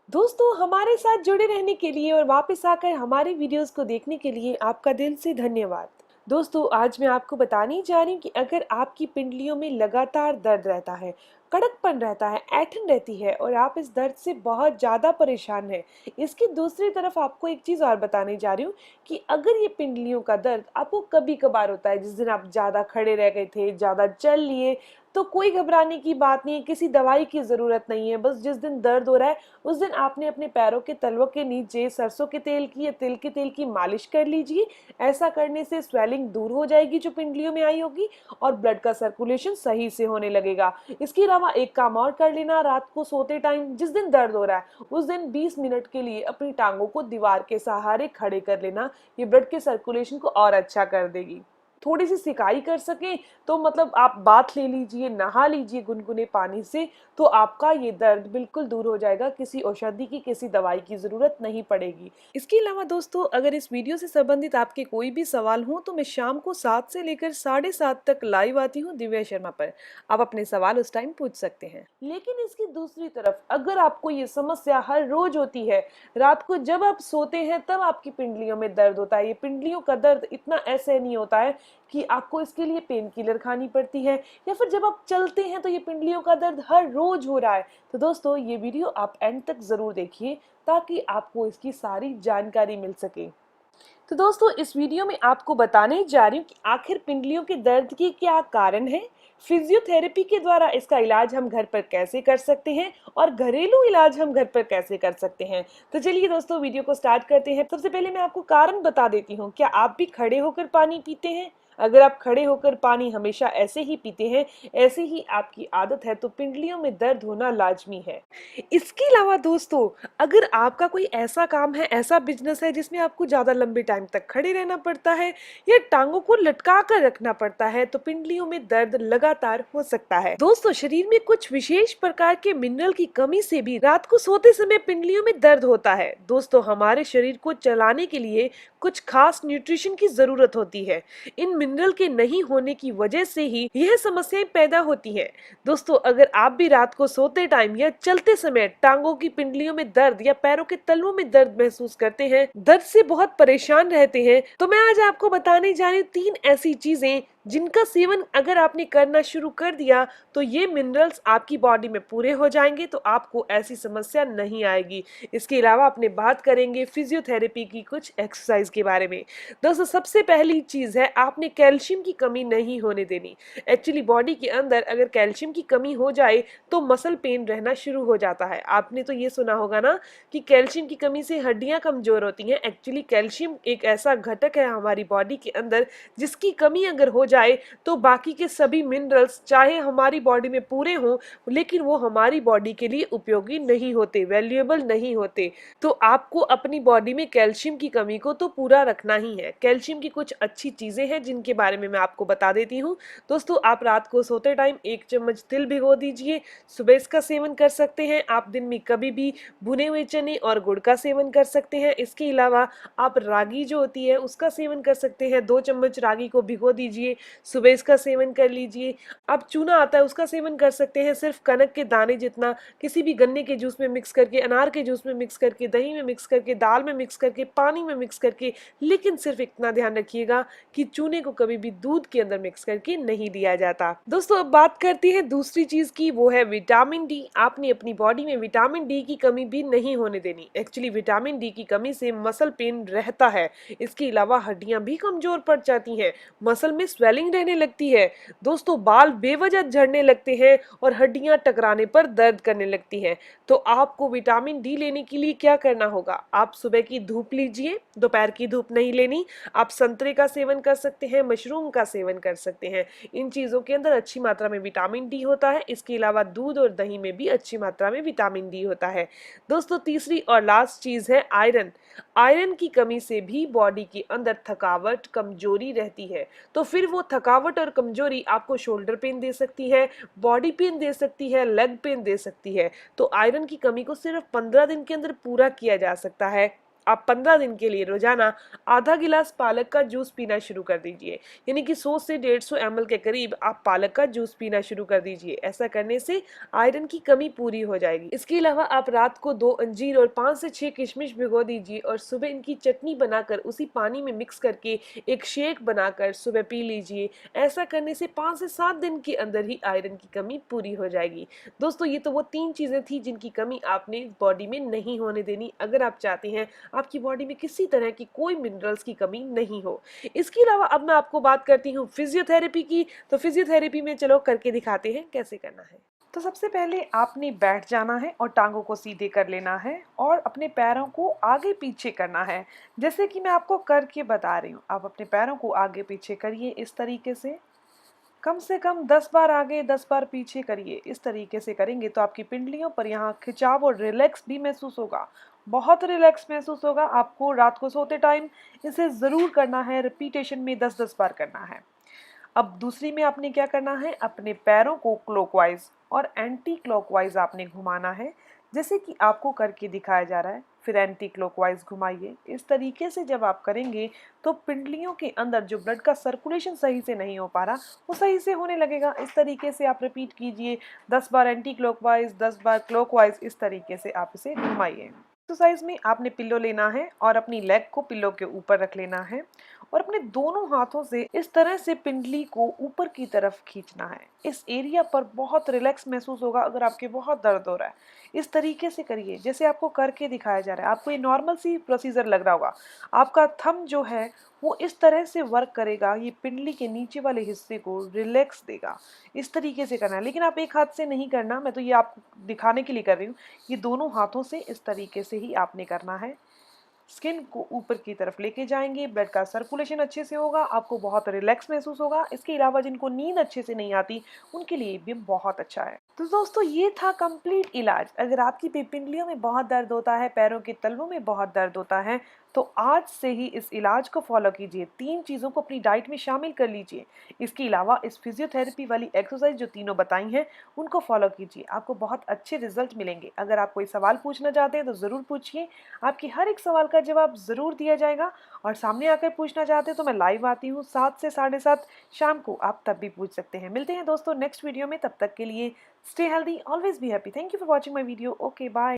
दोस्तों हमारे साथ जुड़े रहने के लिए और वापस आकर हमारे वीडियोस को देखने के लिए आपका दिल से धन्यवाद। दोस्तों आज मैं आपको बताने जा रही हूँ कि अगर आपकी पिंडलियों में लगातार दर्द रहता है, कड़कपन रहता है, ऐंठन रहती है और आप इस दर्द से बहुत ज़्यादा परेशान हैं, इसकी दूसरी तरफ आपको एक चीज़ और बताने जा रही हूँ कि अगर ये पिंडलियों का दर्द आपको कभी कभार होता है, जिस दिन आप ज़्यादा खड़े रह गए थे, ज़्यादा चल लिए, तो कोई घबराने की बात नहीं है, किसी दवाई की ज़रूरत नहीं है। बस जिस दिन दर्द हो रहा है उस दिन आपने अपने पैरों के तलवों के नीचे सरसों के तेल की या तिल के तेल की मालिश कर लीजिए। ऐसा करने से स्वेलिंग दूर हो जाएगी जो पिंडलियों में आई होगी और ब्लड का सर्कुलेशन सही से होने लगेगा। इसके अलावा एक काम और कर लेना, रात को सोते टाइम जिस दिन दर्द हो रहा है उस दिन 20 मिनट के लिए अपनी टांगों को दीवार के सहारे खड़े कर लेना। ये ब्लड के सर्कुलेशन को और अच्छा कर देगी। थोड़ी सी सिकाई कर सकें तो मतलब आप बाथ ले लीजिए, नहा लीजिए गुनगुने पानी से, तो आपका ये दर्द बिल्कुल दूर हो जाएगा। किसी औषधि की, किसी दवाई की ज़रूरत नहीं पड़ेगी। इसके अलावा दोस्तों अगर इस वीडियो से संबंधित आपके कोई भी सवाल हो तो मैं शाम को 7 से लेकर 7:30 तक लाइव आती हूँ दिव्या शर्मा पर। आप अपने सवाल उस टाइम पूछ सकते हैं। लेकिन इसकी दूसरी तरफ अगर आपको ये समस्या हर रोज होती है, रात को जब आप सोते हैं तब आपकी पिंडलियों में दर्द होता है, ये पिंडलियों का दर्द इतना ऐसे नहीं होता है कि आपको इसके लिए पेन किलर खानी पड़ती है, या फिर जब आप चलते हैं तो ये पिंडलियों का दर्द हर रोज हो रहा है, तो दोस्तों ये वीडियो आप एंड तक जरूर देखिए ताकि आपको इसकी सारी जानकारी मिल सके। तो दोस्तों इस वीडियो में आपको बताने जा रही हूँ कि आखिर पिंडलियों के दर्द के क्या कारण है, फिजियोथेरेपी के द्वारा इसका इलाज हम घर पर कैसे कर सकते हैं और घरेलू इलाज हम घर पर कैसे कर सकते हैं। तो चलिए दोस्तों वीडियो को स्टार्ट करते हैं। सबसे पहले मैं आपको कारण बता देती हूँ। क्या आप भी खड़े होकर पानी पीते हैं? अगर आप खड़े होकर पानी हमेशा ऐसे ही पीते हैं, ऐसे ही आपकी आदत है, तो पिंडलियों में दर्द होना लाजमी है। इसके अलावा दोस्तों अगर आपका कोई ऐसा काम है, ऐसा बिजनेस है जिसमें आपको ज्यादा लंबे टाइम तक खड़े रहना पड़ता है या टांगों को लटका कर रखना पड़ता है, तो पिंडलियों में दर्द लगातार हो सकता है। दोस्तों शरीर में कुछ विशेष प्रकार के मिनरल की कमी से भी रात को सोते समय पिंडलियों में दर्द होता है। दोस्तों हमारे शरीर को चलाने के लिए कुछ खास न्यूट्रिशन की जरूरत होती है। इन मिनरल के नहीं होने की वजह से ही यह समस्याएं पैदा होती हैं। दोस्तों अगर आप भी रात को सोते टाइम या चलते समय टांगों की पिंडलियों में दर्द या पैरों के तलवों में दर्द महसूस करते हैं, दर्द से बहुत परेशान रहते हैं, तो मैं आज आपको बताने जा रही हूँ 3 ऐसी चीजें जिनका सेवन अगर आपने करना शुरू कर दिया तो ये मिनरल्स आपकी बॉडी में पूरे हो जाएंगे, तो आपको ऐसी समस्या नहीं आएगी। इसके अलावा अपने बात करेंगे फिजियोथेरेपी की कुछ एक्सरसाइज के बारे में। दोस्तों सबसे पहली चीज है, आपने कैल्शियम की कमी नहीं होने देनी। एक्चुअली बॉडी के अंदर अगर कैल्शियम की कमी हो जाए तो मसल पेन रहना शुरू हो जाता है। आपने तो ये सुना होगा ना कि कैल्शियम की कमी से हड्डियां कमजोर होती हैं। एक्चुअली कैल्शियम एक ऐसा घटक है हमारी बॉडी के अंदर जिसकी कमी अगर हो जाए तो बाकी के सभी मिनरल्स चाहे हमारी बॉडी में पूरे हों लेकिन वो हमारी बॉडी के लिए उपयोगी नहीं होते, वैल्यूएबल नहीं होते। तो आपको अपनी बॉडी में कैल्शियम की कमी को तो पूरा रखना ही है। कैल्शियम की कुछ अच्छी चीजें हैं जिनके बारे में मैं आपको बता देती हूँ। दोस्तों आप रात को सोते टाइम 1 चम्मच तिल भिगो दीजिए, सुबह इसका सेवन कर सकते हैं। आप दिन में कभी भी भुने हुए चने और गुड़ का सेवन कर सकते हैं। इसके अलावा आप रागी जो होती है उसका सेवन कर सकते हैं। 2 चम्मच रागी को भिगो दीजिए, सुबह इसका सेवन कर लीजिए। आप चूना आता है उसका सेवन कर सकते हैं, सिर्फ कनक के दाने जितना, किसी भी गन्ने के जूस में मिक्स करके, अनार के जूस में मिक्स करके, दही में मिक्स करके, दाल में मिक्स करके, पानी में मिक्स करके। लेकिन सिर्फ इतना ध्यान रखिएगा कि चूने को कभी भी दूध के अंदर मिक्स करके नहीं दिया जाता। दोस्तों अब बात करते हैं दूसरी चीज की, वो है विटामिन डी। आपने अपनी बॉडी में विटामिन डी की कमी भी नहीं होने देनी। एक्चुअली विटामिन डी की कमी से मसल पेन रहता है। इसके अलावा हड्डियां भी कमजोर पड़ जाती हैं, मसल में स्वेलिंग रहने लगती है। दोस्तों बाल बेवजह झड़ने लगते हैं और हड्डियां टकराने पर दर्द करने लगती हैं। तो आपको विटामिन डी लेने के लिए क्या करना होगा, आप सुबह की धूप लीजिए, दोपहर की धूप नहीं लेनी। आप संतरे का सेवन कर सकते हैं, मशरूम का सेवन कर सकते हैं। इन चीजों के अंदर अच्छी मात्रा में विटामिन डी होता है। इसके अलावा दूध और दही में भी अच्छी मात्रा में विटामिन डी होता है। दोस्तों तीसरी और लास्ट चीज है आयरन। आयरन की कमी से भी बॉडी के अंदर थकावट, कमजोरी रहती है। तो फिर वो थकावट और कमजोरी आपको शोल्डर पेन दे सकती है, बॉडी पेन दे सकती है, लेग पेन दे सकती है। तो आयरन की कमी को सिर्फ 15 दिन के अंदर पूरा किया जा सकता है। आप 15 दिन के लिए रोजाना आधा गिलास पालक का जूस पीना शुरू कर दीजिए। यानी कि 100 से 150 ml के करीब आप पालक का जूस पीना शुरू कर दीजिए। ऐसा करने से आयरन की कमी पूरी हो जाएगी। इसके अलावा आप रात को 2 अंजीर और 5 से 6 किशमिश भिगो दीजिए और सुबह इनकी चटनी बनाकर उसी पानी में मिक्स करके एक शेक बनाकर सुबह पी लीजिए। ऐसा करने से 5 से 7 दिन के अंदर ही आयरन की कमी पूरी हो जाएगी। दोस्तों, ये तो वो 3 चीजें थी जिनकी कमी आपने बॉडी में नहीं होने देनी अगर आप चाहते हैं आपकी बॉडी में किसी तरह की कोई मिनरल्स की कमी नहीं हो। इसके अलावा अब मैं आपको बात करती हूँ फिजियोथेरेपी की। तो फिजियोथेरेपी में चलो करके दिखाते हैं कैसे करना है। तो सबसे पहले आपने बैठ जाना है और टांगों को सीधे कर लेना है और अपने पैरों को आगे पीछे करना है, जैसे कि मैं आपको करके बता रही हूँ। आप अपने पैरों को आगे पीछे करिए इस तरीके से कम 10 बार आगे 10 बार पीछे करिए। इस तरीके से करेंगे तो आपकी पिंडलियों पर यहाँ खिंचाव और रिलैक्स भी महसूस होगा, बहुत रिलैक्स महसूस होगा। आपको रात को सोते टाइम इसे ज़रूर करना है, रिपीटेशन में 10-10 बार करना है। अब दूसरी में आपने क्या करना है, अपने पैरों को क्लॉकवाइज और एंटी क्लॉकवाइज आपने घुमाना है, जैसे कि आपको करके दिखाया जा रहा है। फिर एंटी क्लॉकवाइज घुमाइए। इस तरीके से जब आप करेंगे तो पिंडलियों के अंदर जो ब्लड का सर्कुलेशन सही से नहीं हो पा रहा वो सही से होने लगेगा। इस तरीके से आप रिपीट कीजिए, 10 बार एंटी क्लॉकवाइज 10 बार क्लॉकवाइज, इस तरीके से आप इसे घुमाइए। एक्सरसाइज में आपने पिल्लो लेना है और अपनी लेग को पिल्लो के ऊपर रख लेना है और अपने दोनों हाथों से इस तरह से पिंडली को ऊपर की तरफ खींचना है। इस एरिया पर बहुत रिलैक्स महसूस होगा अगर आपके बहुत दर्द हो रहा है। इस तरीके से करिए जैसे आपको करके दिखाया जा रहा है। आपको ये नॉर्मल सी प्रोसीजर लग रहा होगा। आपका थंब जो है वो इस तरह से वर्क करेगा, ये पिंडली के नीचे वाले हिस्से को रिलैक्स देगा। इस तरीके से करना है, लेकिन आप एक हाथ से नहीं करना, मैं तो ये आपको दिखाने के लिए कर रही हूँ। ये दोनों हाथों से इस तरीके से ही आपने करना है। स्किन को ऊपर की तरफ लेके जाएंगे, ब्लड का सर्कुलेशन अच्छे से होगा, आपको बहुत रिलैक्स महसूस होगा। इसके अलावा जिनको नींद अच्छे से नहीं आती उनके लिए भी बहुत अच्छा है। तो दोस्तों, ये था कंप्लीट इलाज। अगर आपकी पिंडलियों में बहुत दर्द होता है, पैरों के तलवों में बहुत दर्द होता है, तो आज से ही इस इलाज को फॉलो कीजिए। 3 चीज़ों को अपनी डाइट में शामिल कर लीजिए। इसके अलावा इस फिजियोथेरेपी वाली एक्सरसाइज जो तीनों बताई हैं उनको फॉलो कीजिए, आपको बहुत अच्छे रिजल्ट मिलेंगे। अगर आप कोई सवाल पूछना चाहते हैं तो ज़रूर पूछिए, आपके हर एक सवाल का जवाब ज़रूर दिया जाएगा। और सामने आकर पूछना चाहते हैं तो मैं लाइव आती हूँ 7 से 7:30 शाम को, आप तब भी पूछ सकते हैं। मिलते हैं दोस्तों नेक्स्ट वीडियो में, तब तक के लिए stay healthy, always be happy. Thank you for watching my video. Okay, bye.